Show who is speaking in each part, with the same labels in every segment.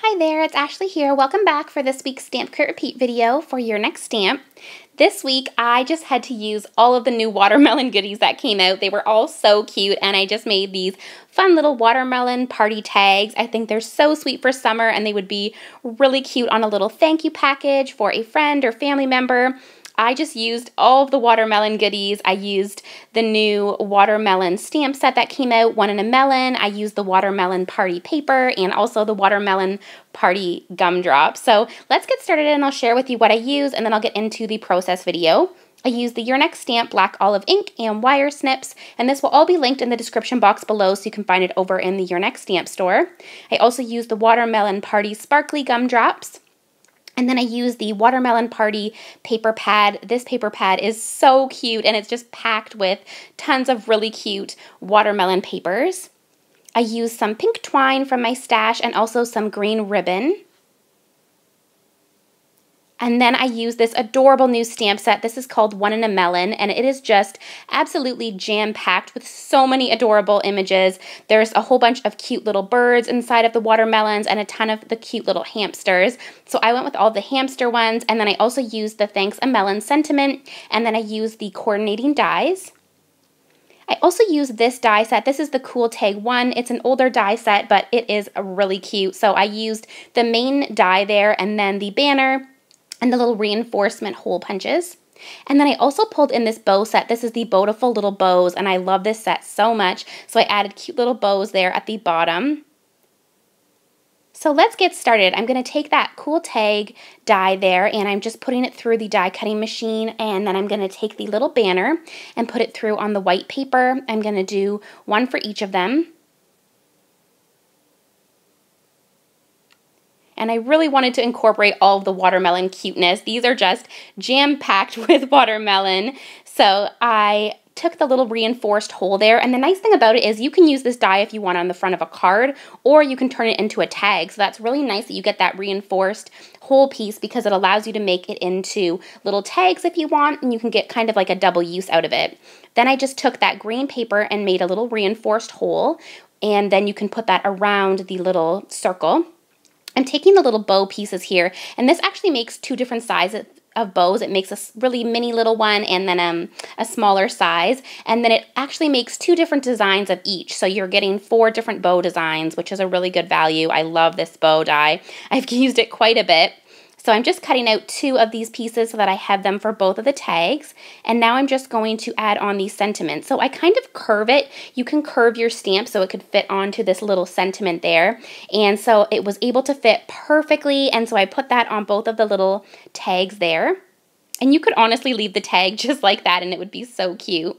Speaker 1: Hi there, it's Ashley here. Welcome back for this week's Stamp Crit Repeat video for your next stamp. This week, I just had to use all of the new watermelon goodies that came out. They were all so cute, and I just made these fun little watermelon party tags. I think they're so sweet for summer, and they would be really cute on a little thank you package for a friend or family member. I just used all of the watermelon goodies. I used the new watermelon stamp set that came out, one in a melon. I used the watermelon party paper and also the watermelon party gumdrops. So let's get started and I'll share with you what I use and then I'll get into the process video. I used the Your Next Stamp black olive ink and wire snips, and this will all be linked in the description box below so you can find it over in the Your Next Stamp store. I also used the watermelon party sparkly gumdrops. And then I use the Watermelon Party paper pad. This paper pad is so cute and it's just packed with tons of really cute watermelon papers. I used some pink twine from my stash and also some green ribbon. And then I use this adorable new stamp set. This is called One in a Melon, and it is just absolutely jam-packed with so many adorable images. There's a whole bunch of cute little birds inside of the watermelons and a ton of the cute little hamsters. So I went with all the hamster ones, and then I also used the Thanks a Melon sentiment, and then I used the coordinating dies. I also used this die set. This is the Cool Tag 1. It's an older die set, but it is really cute. So I used the main die there, and then the banner, and the little reinforcement hole punches. And then I also pulled in this bow set. This is the Beautiful Little Bows, and I love this set so much. So I added cute little bows there at the bottom. So let's get started. I'm going to take that Cool Tag die there, and I'm just putting it through the die cutting machine, and then I'm going to take the little banner and put it through on the white paper. I'm going to do one for each of them. And I really wanted to incorporate all of the watermelon cuteness. These are just jam-packed with watermelon. So I took the little reinforced hole there, and the nice thing about it is you can use this die if you want on the front of a card, or you can turn it into a tag. So that's really nice that you get that reinforced hole piece because it allows you to make it into little tags if you want, and you can get kind of like a double use out of it. Then I just took that green paper and made a little reinforced hole, and then you can put that around the little circle. I'm taking the little bow pieces here, and this actually makes two different sizes of bows. It makes a really mini little one and then a smaller size, and then it actually makes two different designs of each. So you're getting 4 different bow designs, which is a really good value. I love this bow die. I've used it quite a bit. So I'm just cutting out 2 of these pieces so that I have them for both of the tags. And now I'm just going to add on the sentiment. So I kind of curve it. You can curve your stamp so it could fit onto this little sentiment there. And so it was able to fit perfectly. And so I put that on both of the little tags there. And you could honestly leave the tag just like that and it would be so cute.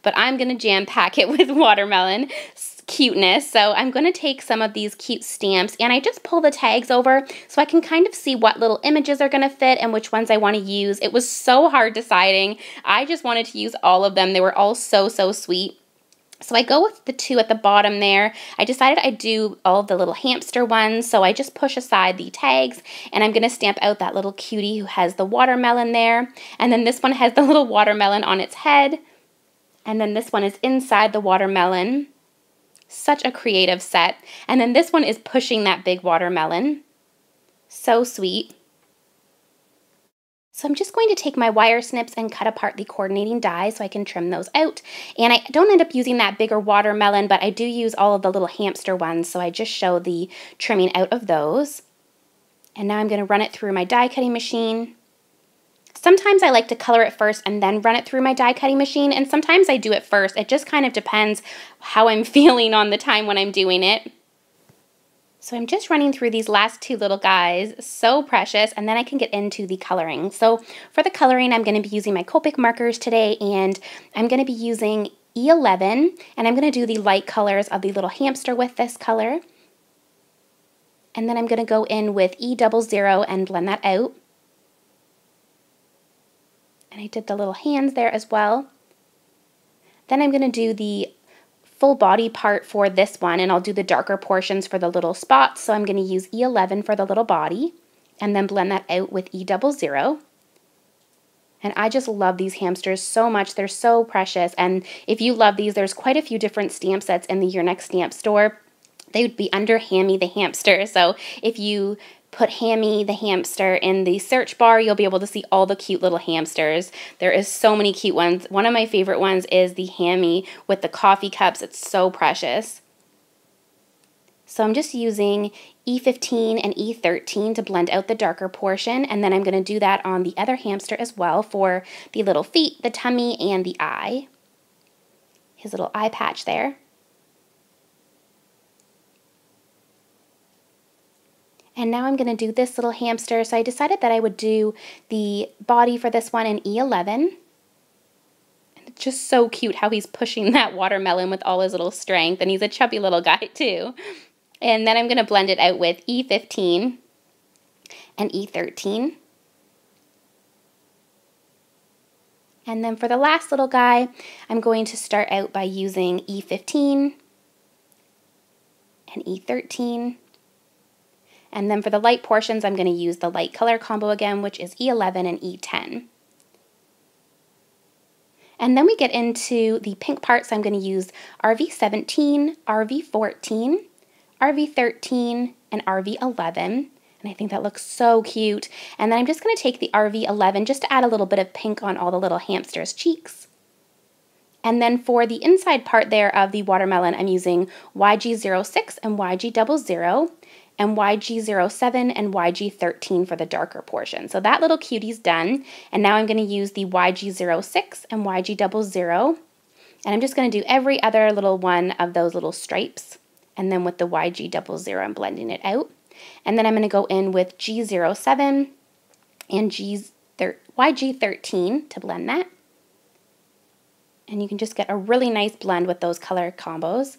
Speaker 1: But I'm going to jam pack it with watermelon cuteness. So I'm going to take some of these cute stamps and I just pull the tags over so I can kind of see what little images are going to fit and which ones I want to use. It was so hard deciding. I just wanted to use all of them. They were all so sweet. So I go with the 2 at the bottom there. I decided I'd do all of the little hamster ones, so I just push aside the tags, and I'm going to stamp out that little cutie who has the watermelon there. And then this one has the little watermelon on its head. And then this one is inside the watermelon. Such a creative set. And then this one is pushing that big watermelon. So sweet. So I'm just going to take my wire snips and cut apart the coordinating dies so I can trim those out. And I don't end up using that bigger watermelon, but I do use all of the little hamster ones, so I just show the trimming out of those. And now I'm going to run it through my die cutting machine. Sometimes I like to color it first and then run it through my die cutting machine, and sometimes I do it first. It just kind of depends how I'm feeling on the time when I'm doing it. So I'm just running through these last 2 little guys, so precious, and then I can get into the coloring. So for the coloring, I'm going to be using my Copic markers today, and I'm going to be using E11, and I'm going to do the light colors of the little hamster with this color. And then I'm going to go in with E00 and blend that out. And I did the little hands there as well. Then I'm going to do the full body part for this one, and I'll do the darker portions for the little spots. So I'm going to use E11 for the little body, and then blend that out with E00. And I just love these hamsters so much. They're so precious. And if you love these, there's quite a few different stamp sets in the Your Next Stamp store. they would be under Hammy the hamster. So if you put Hammy the hamster in the search bar, you'll be able to see all the cute little hamsters. There is so many cute ones. One of my favorite ones is the Hammy with the coffee cups. It's so precious. So I'm just using E15 and E13 to blend out the darker portion, and then I'm going to do that on the other hamster as well for the little feet, the tummy, and the eye. His little eye patch there. And now I'm going to do this little hamster. So I decided that I would do the body for this one in E11. And it's just so cute how he's pushing that watermelon with all his little strength. And he's a chubby little guy too. And then I'm going to blend it out with E15 and E13. And then for the last little guy, I'm going to start out by using E15 and E13. And then for the light portions, I'm going to use the light color combo again, which is E11 and E10. And then we get into the pink parts. I'm going to use RV17, RV14, RV13, and RV11. And I think that looks so cute. And then I'm just going to take the RV11 just to add a little bit of pink on all the little hamsters' cheeks. And then for the inside part there of the watermelon, I'm using YG06 and YG00. And YG07 and YG13 for the darker portion. So that little cutie's done. And now I'm going to use the YG06 and YG00. And I'm just going to do every other little one of those little stripes. And then with the YG00, I'm blending it out. And then I'm going to go in with G07 and YG13 to blend that. And you can just get a really nice blend with those color combos.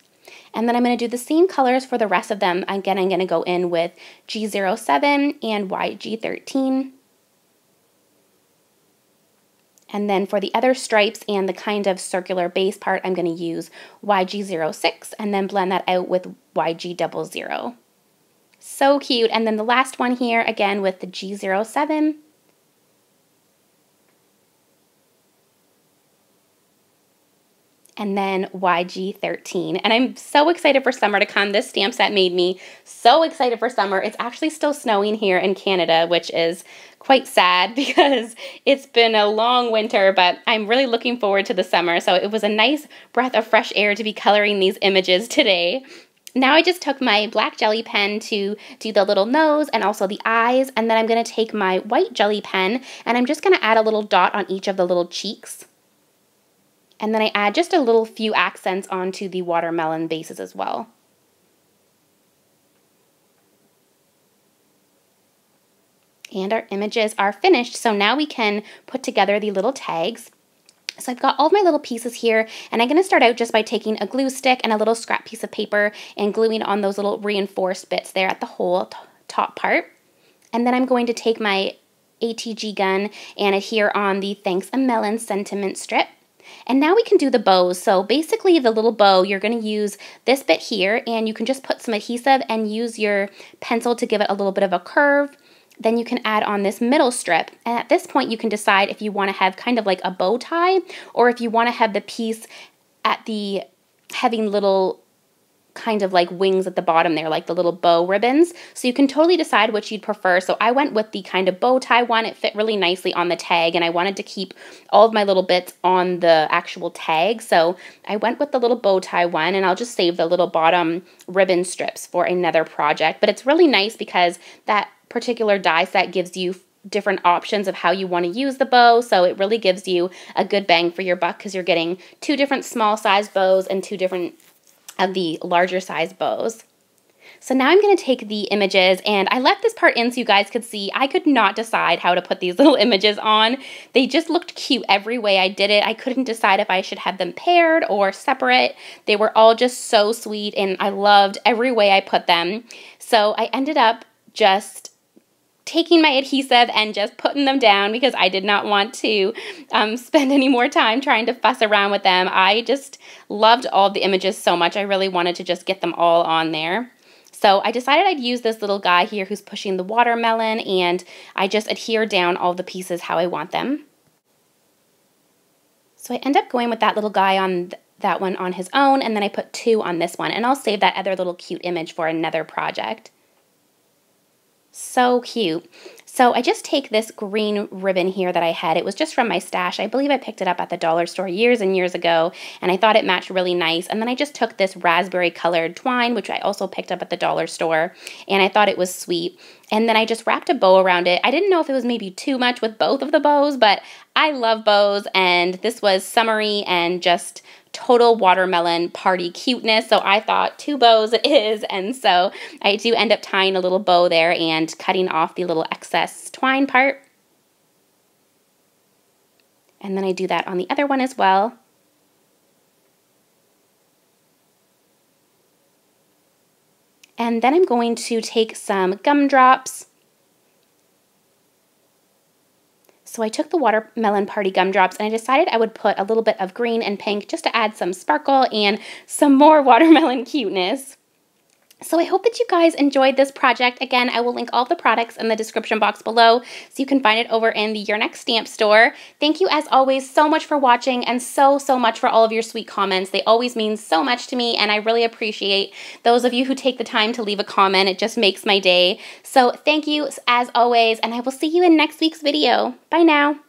Speaker 1: And then I'm going to do the same colors for the rest of them. Again, I'm going to go in with G07 and YG13. And then for the other stripes and the kind of circular base part, I'm going to use YG06 and then blend that out with YG00. So cute. And then the last one here, again with the G07. And then YG13. And I'm so excited for summer to come. This stamp set made me so excited for summer. It's actually still snowing here in Canada, which is quite sad because it's been a long winter, but I'm really looking forward to the summer. So it was a nice breath of fresh air to be coloring these images today. Now I just took my black jelly pen to do the little nose and also the eyes, and then I'm going to take my white jelly pen and I'm just going to add a little dot on each of the little cheeks. And then I add just a little few accents onto the watermelon bases as well. And our images are finished, so now we can put together the little tags. So I've got all of my little pieces here, and I'm going to start out just by taking a glue stick and a little scrap piece of paper and gluing on those little reinforced bits there at the whole top part. And then I'm going to take my ATG gun and adhere on the Thanks a Melon sentiment strip. And now we can do the bows. So basically the little bow, you're going to use this bit here, and you can just put some adhesive and use your pencil to give it a little bit of a curve. Then you can add on this middle strip. And at this point you can decide if you want to have kind of like a bow tie, or if you want to have the piece at the having little kind of like wings at the bottom there, like the little bow ribbons. So you can totally decide which you'd prefer. So I went with the kind of bow tie one. It fit really nicely on the tag, and I wanted to keep all of my little bits on the actual tag. So I went with the little bow tie one, and I'll just save the little bottom ribbon strips for another project. But it's really nice because that particular die set gives you different options of how you want to use the bow, so it really gives you a good bang for your buck because you're getting two different small size bows and two different of the larger size bows. So now I'm going to take the images, and I left this part in so you guys could see. I could not decide how to put these little images on. They just looked cute every way I did it. I couldn't decide if I should have them paired or separate. They were all just so sweet, and I loved every way I put them. So I ended up just taking my adhesive and just putting them down because I did not want to spend any more time trying to fuss around with them. I just loved all of the images so much. I really wanted to just get them all on there. So I decided I'd use this little guy here who's pushing the watermelon, and I just adhere down all the pieces how I want them. So I end up going with that little guy on that one on his own, and then I put 2 on this one, and I'll save that other little cute image for another project. So cute. So I just take this green ribbon here that I had. It was just from my stash. I believe I picked it up at the dollar store years and years ago, and I thought it matched really nice. And then I just took this raspberry colored twine, which I also picked up at the dollar store, and I thought it was sweet. And then I just wrapped a bow around it. I didn't know if it was maybe too much with both of the bows, but I love bows, and this was summery and just total watermelon party cuteness, so I thought 2 bows it is, and so I do end up tying a little bow there and cutting off the little excess twine part. And then I do that on the other one as well. And then I'm going to take some gumdrops. So I took the Watermelon Party gumdrops and I decided I would put a little bit of green and pink just to add some sparkle and some more watermelon cuteness. So I hope that you guys enjoyed this project. Again, I will link all the products in the description box below so you can find it over in the Your Next Stamp store. Thank you as always so much for watching and so much for all of your sweet comments. They always mean so much to me and I really appreciate those of you who take the time to leave a comment. It just makes my day. So thank you as always and I will see you in next week's video. Bye now.